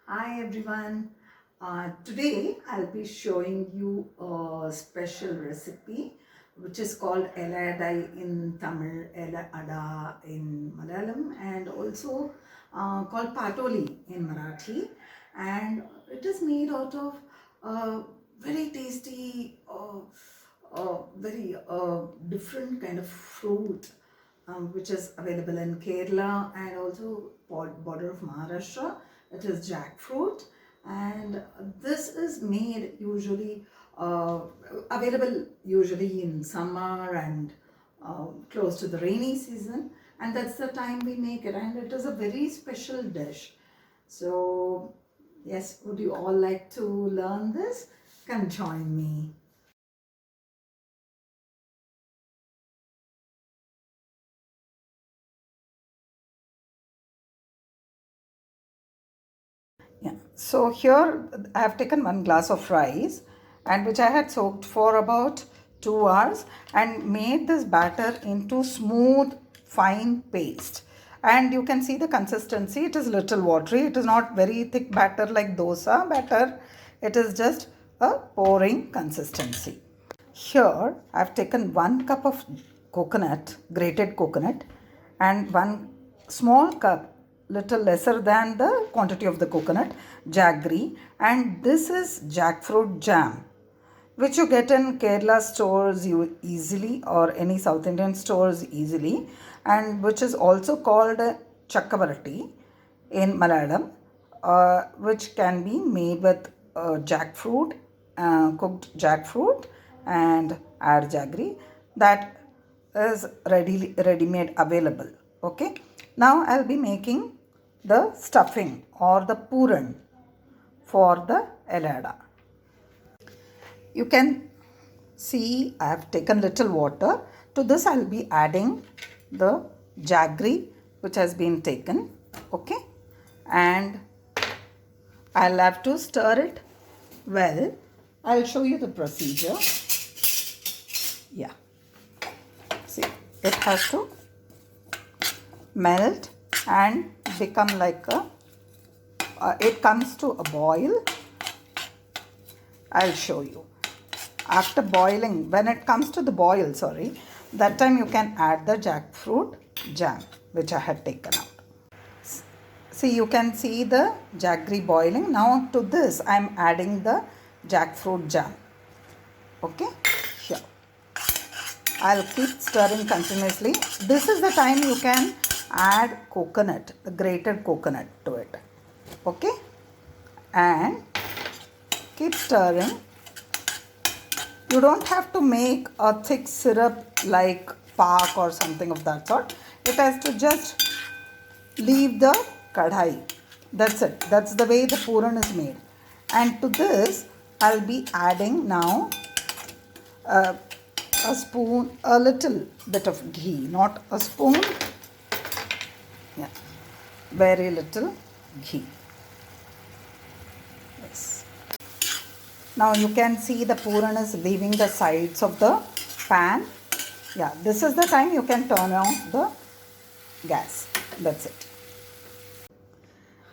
Hi everyone. Today I'll be showing you a special recipe which is called Elayadai in Tamil, Elayada in Malayalam, and also called Patoli in Marathi. And it is made out of very tasty, very different kind of fruit which is available in Kerala and also border of Maharashtra. It is jackfruit, and this is made usually uh, available usually in summer and close to the rainy season, and that's the time we make it, and it is a very special dish. So yes, would you all like to learn this? Come join me. Yeah. So here I have taken 1 glass of rice and which I had soaked for about 2 hours and made this batter into smooth fine paste. And you can see the consistency. It is little watery. It is not very thick batter like dosa batter. It is just a pouring consistency. Here I have taken 1 cup of coconut, grated coconut, and 1 small cup, little lesser than the quantity of the coconut, jaggery, and this is jackfruit jam, which you get in Kerala stores easily or any South Indian stores easily, and which is also called chakkavarati in Malayalam, which can be made with jackfruit, cooked jackfruit, and add jaggery. That is ready made available. Okay. Now I'll be making the stuffing or the puran for the elada. You can see I have taken little water. To this I will be adding the jaggery which has been taken. Okay. And I'll have to stir it well. I'll show you the procedure. Yeah. See, it has to melt and become like a, it comes to a boil. I'll show you. After boiling, when it comes to the boil, that time you can add the jackfruit jam which I had taken out. See, you can see the jaggery boiling. Now to this I am adding the jackfruit jam. Okay, here. I'll keep stirring continuously. This is the time you can add coconut, the grated coconut to it. Okay, and keep stirring. You don't have to make a thick syrup like pak or something of that sort. It has to just leave the kadhai. That's it. That's the way the puran is made. And to this, I'll be adding now a spoon, a little bit of ghee, not a spoon. Yeah, very little ghee. Yes. Now you can see the puran is leaving the sides of the pan. Yeah, this is the time you can turn off the gas. That's it.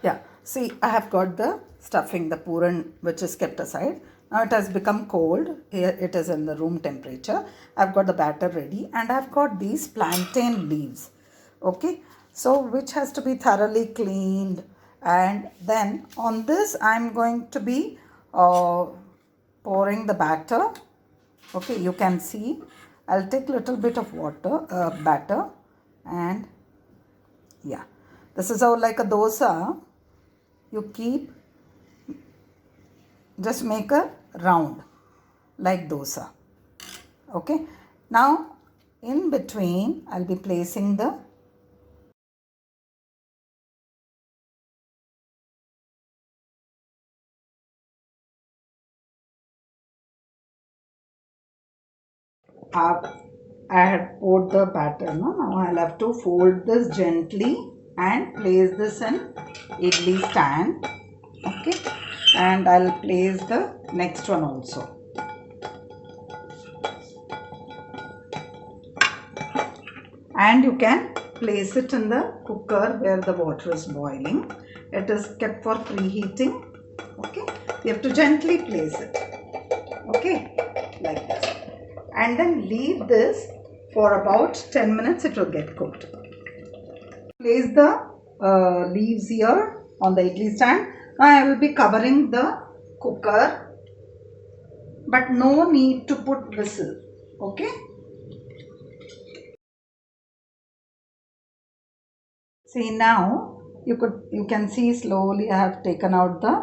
Yeah, see, I have got the stuffing, the puran which is kept aside. Now it has become cold. Here it is in the room temperature. I've got the batter ready and I've got these plantain leaves. Okay, so which has to be thoroughly cleaned, and then on this I'm going to be pouring the batter. Okay, you can see I'll take little bit of batter, and yeah, this is how like a dosa you keep, just make a round like dosa. Okay, now in between I'll be placing the I had poured the batter. No? Now I'll have to fold this gently and place this in idli stand. Okay, and I'll place the next one also. And you can place it in the cooker where the water is boiling. It is kept for preheating. Okay, you have to gently place it. Okay, like this. And then leave this for about 10 minutes, it will get cooked. Place the leaves here on the idli stand. Now I will be covering the cooker, but no need to put whistle. Okay. See, now you can see slowly I have taken out the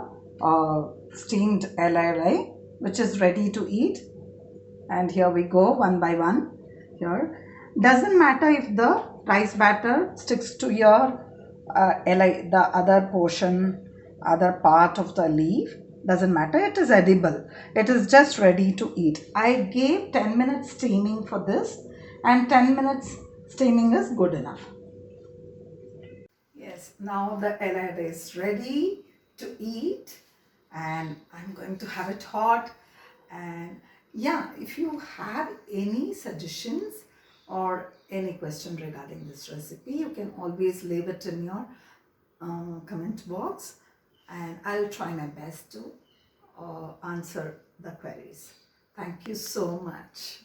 steamed LRI, which is ready to eat. And here we go, one by one. Here doesn't matter if the rice batter sticks to your the other portion, other part of the leaf. Doesn't matter, it is edible. It is just ready to eat. I gave 10 minutes steaming for this, and 10 minutes steaming is good enough. Yes, now the elad is ready to eat, and I'm going to have it hot. And yeah, if you have any suggestions or any question regarding this recipe, you can always leave it in your comment box, and I'll try my best to answer the queries. Thank you so much.